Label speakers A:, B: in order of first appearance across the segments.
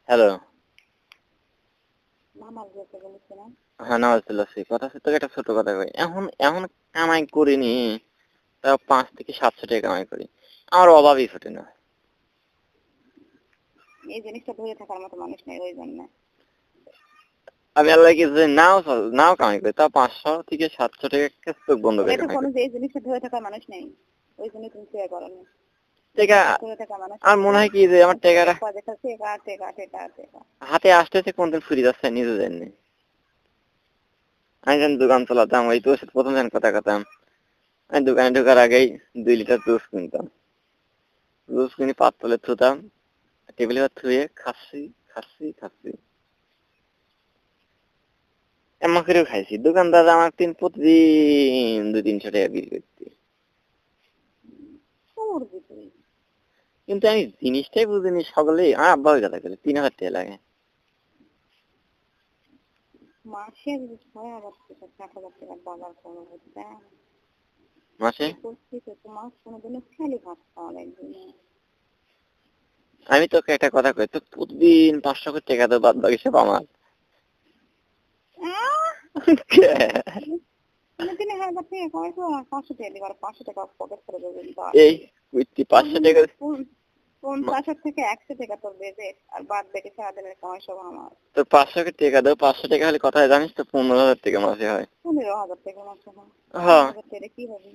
A: Hello.
B: নামাজ পড়তে বলেছিলাম।
A: হ্যাঁ, নামাজ পড়ছি। কথা সত্য একটা ছোট কথা কই। এখন এখন কামাই করিনি, তাও ৫ থেকে ৭০০ টাকা কামাই করি। আমার অভাবই ছোটে না।
B: এই জিনিসটা ধরে থাকার মতো মানুষ নেই, ওই জন্য।
A: আমি আল্লাহকে যে নাও কামাই করি, তাও ৫০০ থেকে ৭০০ টাকা চোখ বন্ধ করে
B: এটা
A: কামাই
B: কোনো
A: করি।
B: যে এই জিনিসটা ধরে থাকার মানুষ নেই, ওই জন্য তুমি চেয়ে করো না।
A: টেকা
B: ধরে থাকা মানুষ
A: আর
B: আছে,
A: মনে হয় কি যে আমার টেকাটা
B: টেকা।
A: হাতে আসতেছে, কোনদিন ফুরি যাচ্ছে নিজে জানি। আমি যখন দোকান চালাতাম, ওই তোর সাথে প্রথম যখন কথা কতাম, আমি দোকানে ঢোকার আগেই ২ লিটার জুস কিনতাম। জুস কিনে পাততলে থুতাম, টেবিলে থুয়ে খাচ্ছি। এমন করেও খাইছি। দোকানদার আমার প্রতিদিন ২-৩০০ টাকা বিল করতে।
B: করবি তুই
A: কিন্তু আমি জিনিসটাই বুঝিনি, সকলেই আমার আব্বা ওই কথা করে ৩,০০০ টাকা লাগে
B: মাসে যদি ৬,০০০ টাকা ৬০,০০০ টাকার বাজার করো, বুঝলেন?
A: মাসে।
B: এই পরিস্থিতিতে তোমার কোনোদিনও খেয়ালি ভাত খাওয়া লাগবে না।
A: আমি তোকে একটা কথা কই, তো প্রতিদিন ৫০০ করে টাকা তো বাদ বাকি সব আমার।
B: তুমি ৩,০০০ টাকা কমাইছো, আর ৫০০ টাকা দিবার, ৫০০ টাকা পকেট করে দেবে।
A: এই ৫০০ টাকা
B: ৫০ থেকে ১০০ টাকা তোর বেজে, আর বাদ বেটে সারাদিনের কামাই সব আমার।
A: তো ৫০০ টাকা দাও, ৫০০ টাকা হলে কথায় জানিস তো ১৫,০০০ টাকা মাসে হয়।
B: ১৫,০০০ টাকা মাসে হয়।
A: হ্যাঁ
B: ১৫,০০০ টাকা কি হবে?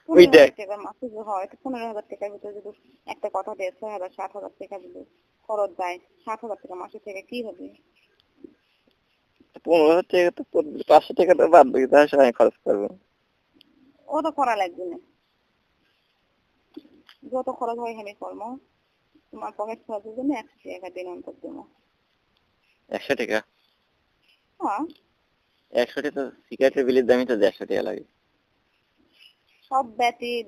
A: ওই দেখ
B: ১৫,০০০ টাকার মাসে যে হয়, ১৫,০০০ টাকার ভিতরে যদি একটা কথা দিয়ে ৬,০০০ ৬০,০০০ টাকা দিলে খরচ যায়, ৬০,০০০ টাকা মাসে থেকে কি হবে?
A: ১৫,০০০ টাকা তো ৫০০ টাকা তো বাদ বাকি তার সময় খরচ করবো।
B: ও তো করা লাগবে না, যত খরচ হয় আমি করবো। তোমার পকেট খরচের জন্য ১০০ টাকা দিন অন্তর দেবো।
A: ১০০ টাকা?
B: হ্যাঁ,
A: ১০০ টাকা তো সিগারেটের বিলের দামই তো ১৫০ টাকা লাগে।
B: সব ব্যাটিল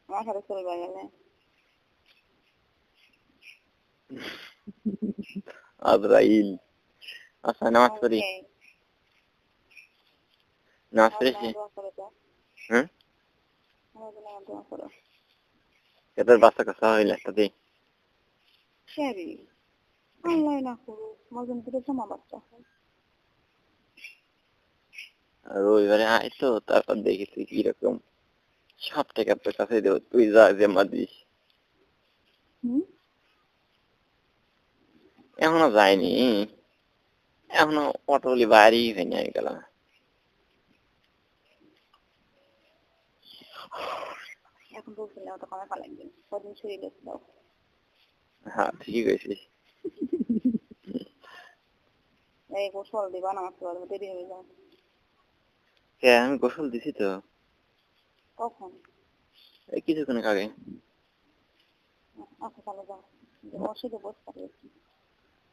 B: আমার সাথে চলবে গেলে।
A: আজরাইল। আচ্ছা, নামাজ পড়ি। নামাজ পড়েছি। হ্যাঁ, তোর বাচ্চা কাচ্চা হইলে একটা দিই।
B: আল্লাহ না করুক, মজন করে জমা বাচ্চা হয়।
A: আর রবিবারে আয় তো, তারপর দেখি তুই কিরকম। সব টাকা তোর কাছে দেবো, তুই যা জমা দিস। এখনো যায়নি, এখনো অটোলি বাড়ি হয়নি আমি গেলাম।
B: এখন বলছিল অত কমে ফেলা লাগবে, কদিন শরীর দাও।
A: হ্যাঁ, ঠিকই কইছিস।
B: এই গোসল দিবা, নামাজ পড়বো, দেরি হয়ে যাবে।
A: হ্যাঁ, আমি গোসল দিছি তো
B: কখন?
A: এই কিছুক্ষণ আগে।
B: আচ্ছা তাহলে যাও, মসজিদে বসে থাকবে।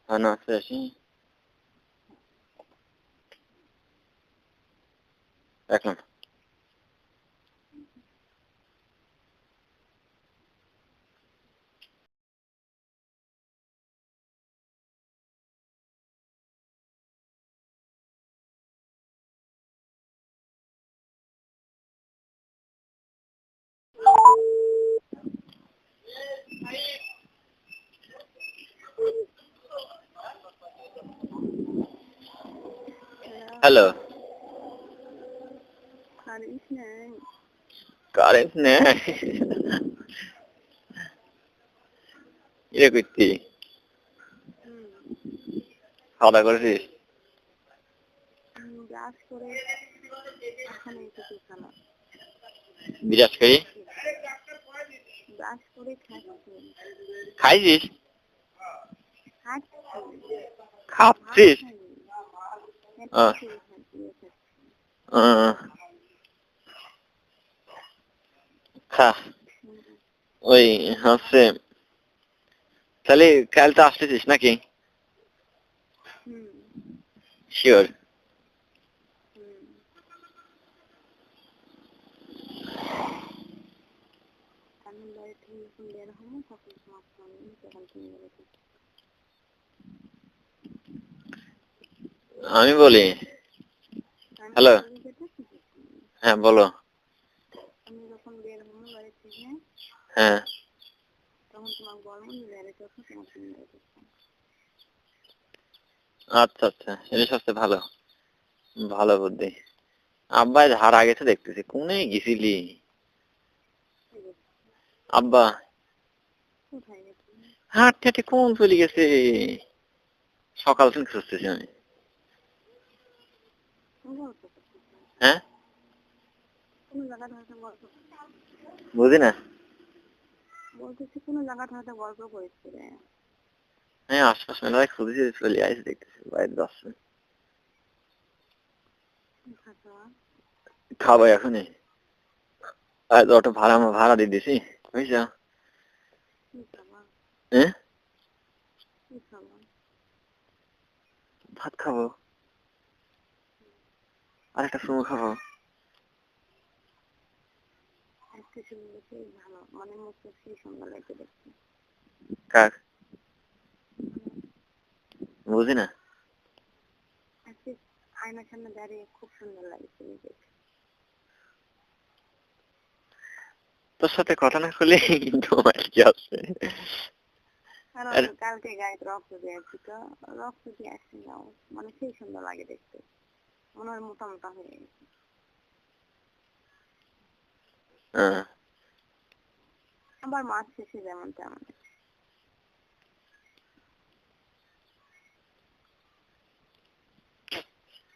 A: হ্যাঁ, নামাজ পড়ে আসি। এখন হ্যালো। কারেন্ট নেই? ইয়ে করতি, খাওয়া দাওয়া করেছিস? বিরাজ করি খাইছিস? খাচ্ছিস? খা। ওই হচ্ছে, তাহলে কাল তো আসতেছিস নাকি? শিওর? আমি বলি, হ্যালো। হ্যাঁ বলো। হ্যাঁ, আচ্ছা আচ্ছা, এটা সবচেয়ে ভালো, ভালো বুদ্ধি। আব্বা ধার আগেছে দেখতেছি, কোনে গেছিলি? আব্বা
B: কোথায় গেছে?
A: হাঁটতে হাঁটতে কোন চলে গেছে? সকাল থেকে খুঁজতেছি আমি।
B: গল্প করতেছে।
A: হ্যাঁ,
B: কোনো জায়গায় হয়তো গল্প
A: বুঝি না।
B: বলতেছি, কোনো জায়গায় হয়তো গল্প করেছে রে।
A: হ্যাঁ, আশপাশ মেলায় খুঁজেছি, চলে আসি দেখতেছি বাইরে যাচ্ছে।
B: খাতা
A: খাবো এখনই, আজ অটো ভাড়া ভাড়া দিয়ে দিছি, বুঝছো?
B: কি খাবা?
A: হ্যাঁ,
B: কি খাবা?
A: ভাত খাবো আর একটা সুমো খাবো।
B: আজকে শুনলে সেই ভালো, মানে মুখটা সেই সুন্দর লাগছে দেখতে।
A: কাক?
B: মানে
A: বুঝি না।
B: আজকে আয়নার সামনে দাঁড়িয়ে খুব সুন্দর লাগছে নিজেকে।
A: তোর সাথে কথা না করলে তোমার কি আছে?
B: কারণ
A: আর
B: কালকে গায়ে রক্ত দিয়েছি তো, রক্ত দিয়ে আসছে যাও, মানে সেই সুন্দর লাগে দেখতে, মনে হয় মোটা মোটা হয়ে গেছে। আবার মাছ শেষে যেমন তেমন।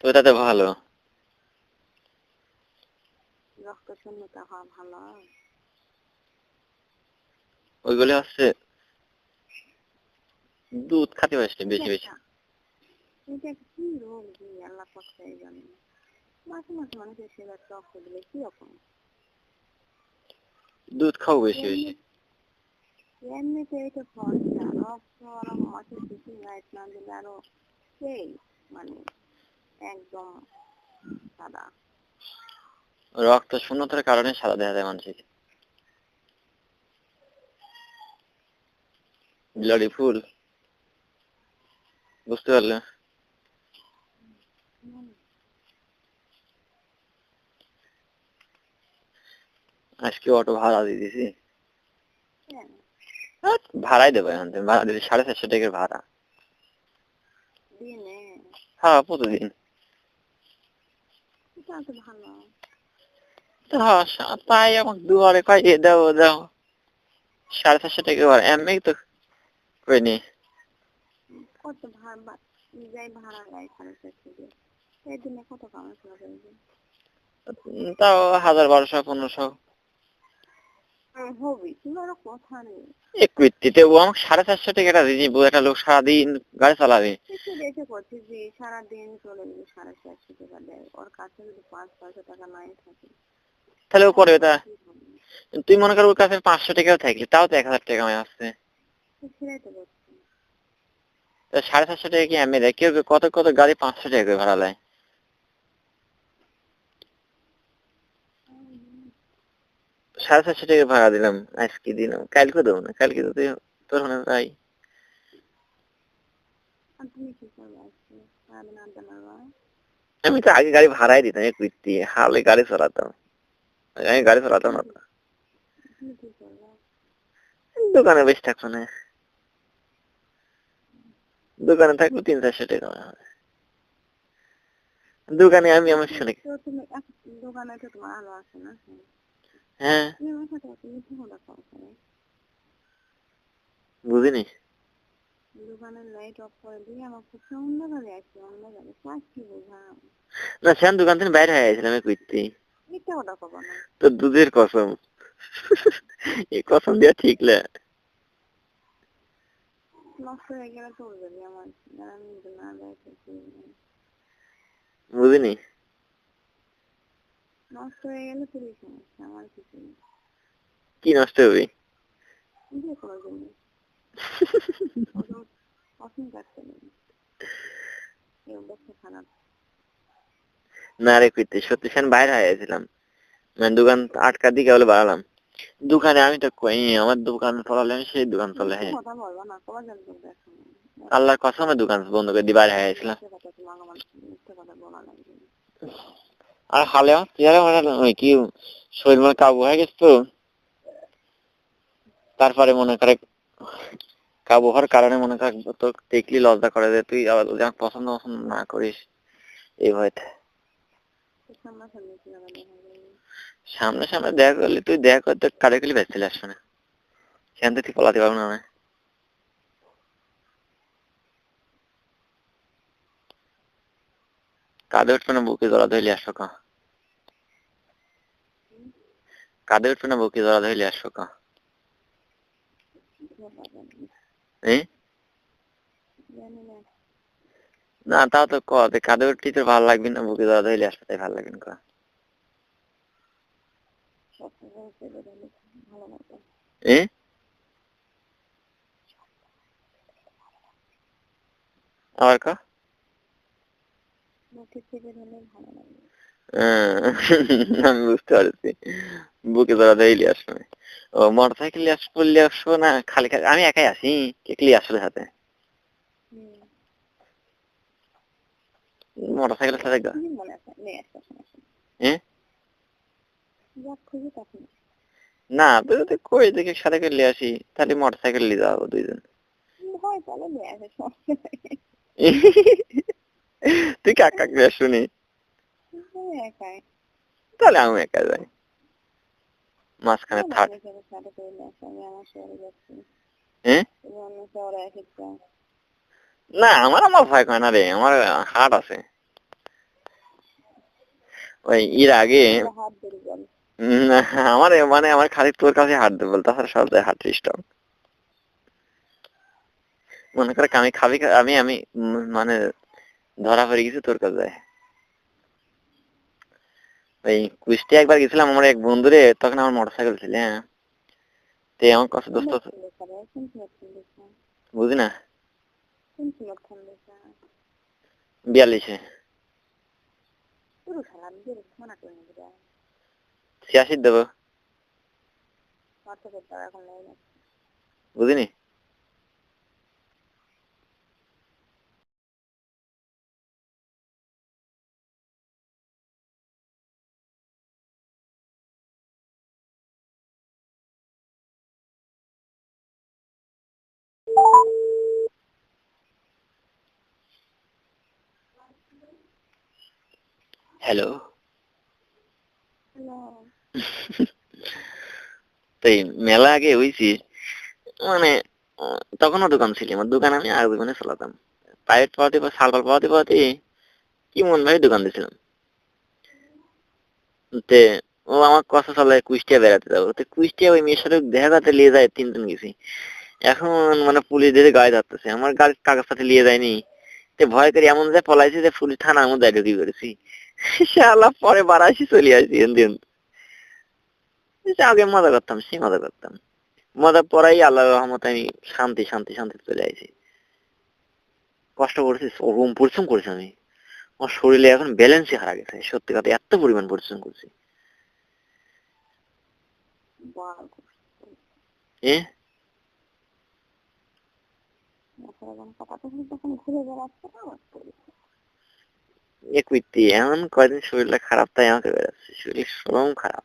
A: তো তাতে ভালো।
B: রক্ত শূন্যতা হওয়া ভালো।
A: ওইগুলি হচ্ছে দুধ খাতে পারছে বেশি বেশি।
B: এটা কি রোগ যে আল্লাহ পাকটাই জানে। মাঝে মাঝে মানুষের সেবার রক্ত দিলে কি রকম?
A: দুধ খাও বেশি বেশি।
B: এমনিতে এটা ফর্সা রক্ত, আরো মাছের বেশি লাইট না দিলে আরো সেই মানে একদম সাদা।
A: রক্ত শূন্যতার কারণে সাদা দেখা যায় মানুষের। ব্লাডি ফুল, বুঝতে পারলে? আজকে অটো ভাড়া দিয়ে দিছি। ভাড়াই দেবো এখন, ভাড়া দিলে 450 টাকার ভাড়া।
B: দিনে
A: হ্যাঁ, প্রতিদিন।
B: এটা তো ভালো।
A: হ্যাঁ, তাই আমাকে দুয়ারে কয় এ দাও ও দাও, 450 টাকা ভাড়া এমনি তো কইনি।
B: কত ভাড়া যাই ভাড়া গায়ে 450 দিয়ে এই দিনে কত কামাই করবে?
A: তাও 1000, 1200, 1500।
B: হবি তোমার কথা নেই।
A: একুইটিতে ও আমাকে 450 টাকাটা দিয়েছি, একটা লোক সারাদিন গাড়ি চালাবে।
B: একটু দেখে করছি যে সারাদিন চলে গেলে 450 টাকা দেয়, ওর কাছে যদি 500 টাকা নাই থাকে
A: তাহলে ও করবে তা? তুই মনে কর ওর কাছে 500 টাকাও থাকলে তাও তো 1000 টাকা আমায় আসছে।
B: সেটাই তো বলছি।
A: 750 টাকা কি আমি দেয়? কেউ কত কত গাড়ি 500 টাকা করে ভাড়া নেয়। 750 টাকা ভাড়া দিলাম, আজকে দিলাম, কালকে দেবো না, কালকে তো তোর মনে তাই।
B: আর তুমি কি করবে আজকে সারাদিন আড্ডা মারবা?
A: আমি তো আগে গাড়ি ভাড়াই দিতাম একুইটি, হালে গাড়ি চালাতাম, আমি গাড়ি চালাতাম না তো।
B: তুমি কি করবা?
A: দোকানে বেশি থাকবো না, দোকানে থাকলে 300-400 টাকা হয়। দোকানে আমি আমার শুনে।
B: তো তুমি দোকানে তো তোমার আলো আছে না?
A: হ্যাঁ,
B: তুমি আমার সাথে তুমি কি কথা কও?
A: বুঝিনি।
B: দোকানের লাইট অফ করে দিয়ে আমার খুব অন্ধকারে আছে, অন্ধকারে কাজ কি বোঝাও?
A: না, সেন দোকান থেকে বাইরে হয়ে গেছিলাম একুইটি।
B: মিথ্যা কথা কব না।
A: তো দুধের কসম, এই কসম দেওয়া ঠিক না।
B: নষ্ট হয়ে গেলে তো যাবি আমার, আমি না যাইতে
A: বুঝিনি।
B: নষ্ট হয়ে গেলে তোরই সমস্যা, আমার কিছু নেই।
A: কি নষ্ট হবে?
B: যে কোনো জিনিস কখন কাটতে নেই, এই অবস্থা খারাপ।
A: না রে কুইতে, সত্যি সেন বাইরে হয়ে গেছিলাম, মানে দোকান 8টার দিকে বলে বাড়ালাম। দোকানে আমি তো কই আমার দোকান চলালে আমি সেই দোকান চলে। হ্যাঁ,
B: কথা বলবো না, কবার জানতো দেখো
A: আল্লাহর কসমে দোকান বন্ধ করে দিয়ে বাইরে হয়ে গেছিলাম।
B: কথা, তোমাকে আমার মিথ্যা কথা বলা লাগবে।
A: আর হালে আমার চেহারা মানে কি শরীর মনে কাবু হয়ে গেছে তো, তারপরে মনে করে কাবু হওয়ার কারণে মনে কর তো দেখলি লজ্জা করে যে তুই আবার যদি আমাকে পছন্দ পছন্দ না করিস এই ভয়তে। সামনে সামনে দেখা করলি তুই দেখা করতে কারে গেলি ব্যস্ত আসবে না, সেখান থেকে তুই পলাতে পারবো না আমি। কাঁধে উঠবে না বুকে জড়া ধরলে আসো কা, কাঁধে উঠবে না বুকে জড়া ধরলে আসো কা। না তাও তো কে কাঁধে উঠতে তোর ভালো লাগবে না বুকে জড়া ধরলে আসবে তাই ভালো লাগবে না কা। আবার কা আমি বুঝতে পারছি বুকে জড়া ধরলে আসবে। ও মোটর সাইকেল পড়লে আসবো না খালি খালি আমি একাই আসি কেকলি আসলে সাথে মোটর সাইকেলের সাথে না তুই যদি কই দেখে সাথে করে নিয়ে আসি তাহলে মোটর সাইকেল নিয়ে যাবো দুইজন। তুই কাক কাক নিয়ে শুনি তাহলে আমি একা যাই মাঝখানে থাক। না আমার আমার ভয় করে না রে, আমার হাট আছে। ওই এর আগে আমার মানে আমার খালি তোর কাছে হাট দেবো তাছাড়া সব জায়গায় হাট স্টক। মনে করে আমি খাবি আমি আমি মানে ধরা পড়ে গেছি তোর কাছে। ওই কুষ্টিয়া একবার গেছিলাম আমার এক বন্ধুরে, তখন আমার মোটর সাইকেল ছিল। হ্যাঁ তে আমার কাছে দোস্ত বুঝি না 42-এ 86 দেবো বুঝিনি। হ্যালো তাই মেলা আগে হয়েছি মানে তখনও দোকান ছিল আমার, দোকান আমি আর দোকানে চালাতাম প্রাইভেট পাওয়াতে বা সালপাল পাওয়াতে পাওয়াতে কি মন ভাই দোকান দিয়েছিলাম। তে ও আমার কথা চলে কুষ্টিয়া বেড়াতে যাবো, তো কুষ্টিয়া ওই মেয়ের সাথে দেখা করতে নিয়ে যায় 3 দিন গেছি। এখন মানে পুলিশ দিয়ে গায়ে ধরতেছে, আমার গাড়ির কাগজ সাথে নিয়ে যায়নি। তো ভয় করে এমন যে পলাইছি যে পুলিশ থানার মধ্যে ঢুকি করেছি। শালা পরে বাড়াইছি চলে আসি দিন। আগে মজা করতাম সে মজা করতাম, মজা পড়াই আল্লাহর রহমতে আমি শান্তি শান্তি শান্তি চলে আইছি। কষ্ট করছি ওরকম পরিশ্রম করেছি আমি, আমার শরীরে এখন ব্যালেন্সই হারা গেছে সত্যি কথা, এত পরিমাণ পরিশ্রম করছি। এমন কয়দিন শরীরটা খারাপ তাই আমাকে বেড়াচ্ছে, শরীর শ্রম খারাপ।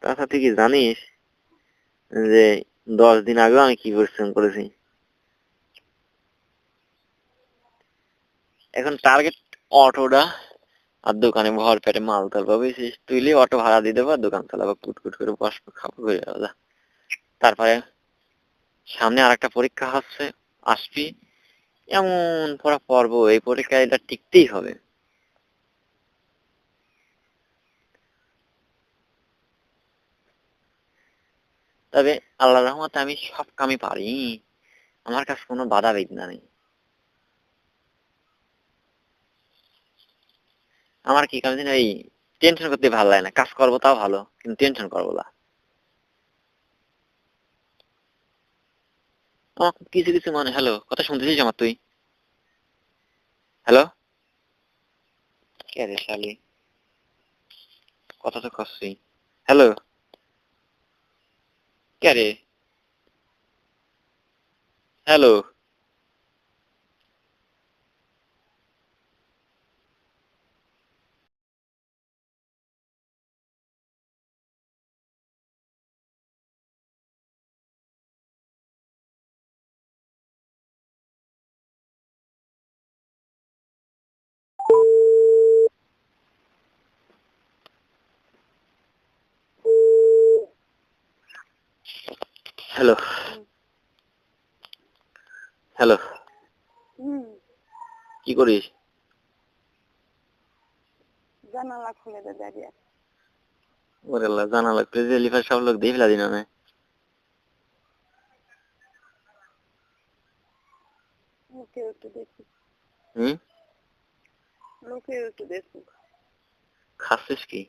A: তাছাড়া তুই কি জানিস যে 10 দিন আগেও আমি কি পরিশ্রম করেছি। এখন টার্গেট অটোটা আর দোকানে ভর পেটে মাল তুলবো বুঝছিস, তুইলে অটো ভাড়া দিয়ে দেবো দোকান চালাবো কুটকুট করে বসবো খাবো করে যাবো। তারপরে সামনে আর একটা পরীক্ষা হচ্ছে আসবি, এমন পড়া পড়বো এই পরীক্ষায় এটা টিকতেই হবে। তবে আল্লাহ রহমতে আমি সব কামই পারি, আমার কাছে কোনো বাধা বিঘ্ন নেই। আমার কি কাজ এই টেনশন করতে ভালো লাগে না, কাজ করবো তাও ভালো কিন্তু টেনশন করবো না। আমার কিছু কিছু মানে হ্যালো কথা শুনতেছিস আমার তুই? হ্যালো কে রে শালি, কথা তো করছি। হ্যালো কে রে, হ্যালো। হ্যালো হ্যালো কি করিস?
B: জানালা খুলে দে দাঁড়িয়ে।
A: ওরে আল্লাহ, জানালা খুলে লিফার সব লোক দিয়ে ফেলা দিন না।
B: লোকে একটু দেখি,
A: হুম,
B: লোকে একটু দেখি।
A: খাচ্ছিস কি?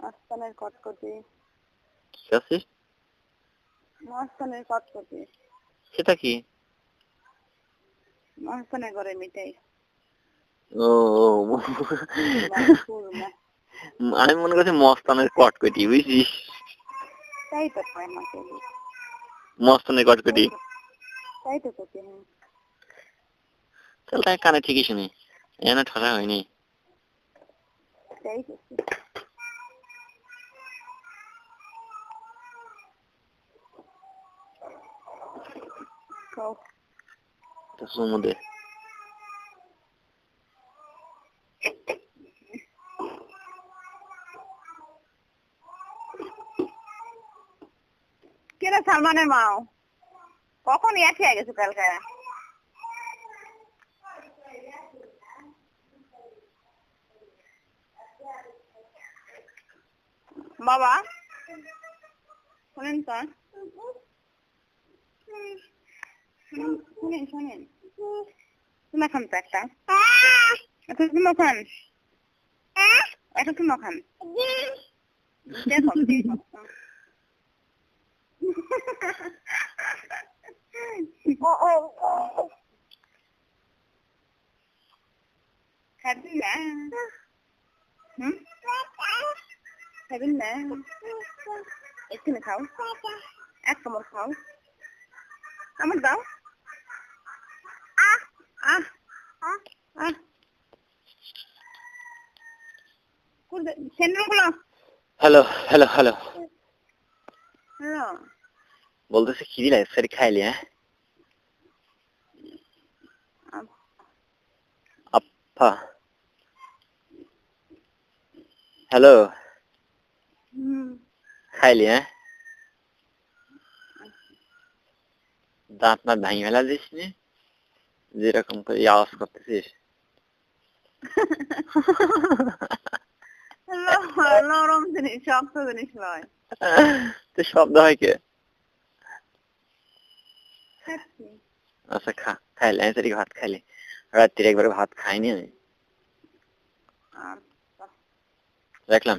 B: মাস্তানের কটকটি,
A: কি খাচ্ছিস?
B: মাস্তানের কটকটি,
A: সেটা কি?
B: মাস্তানের ঘরে মিঠাই।
A: ও আমি মনে করছি মস্তানের কটকটি, বুঝছিস?
B: তাই তো কয় মাকে,
A: মস্তানের কটকটি।
B: তাই তো কতি।
A: তাহলে তাই কানে ঠিকই শুনি, এনে ঠকা হয়নি।
B: তাই করছি।
A: তো সমুদ্রে
B: কেনা সালমানের মাও কখন ইয়াছে গেছে কালকে? বাবা শোনেন তো, শোনেন শোনেন, তুমি খান তো একটা, এখন তুমি খান, এখন তুমি খান, দেখো খাবি না? খাবি না? এখানে খাও, এক কামড় খাও, কামড় দাও।
A: হ্যালো হ্যালো হ্যালো
B: হ্যালো,
A: বলতেছে খিদি লাগে, সরি খাইলি? হ্যাঁ আপা, হ্যালো খাইলি? হ্যাঁ দাঁত না ভাঙি ফেলা দিস নি, যেরকম করে আওয়াজ করতেছিস।
B: নরম জিনিস, শক্ত জিনিস নয়।
A: তো শব্দ হয় কে? আচ্ছা খা, খাইলে আমি সরি ভাত খাইলি, রাত্রির একবার ভাত খাইনি আমি। রাখলাম।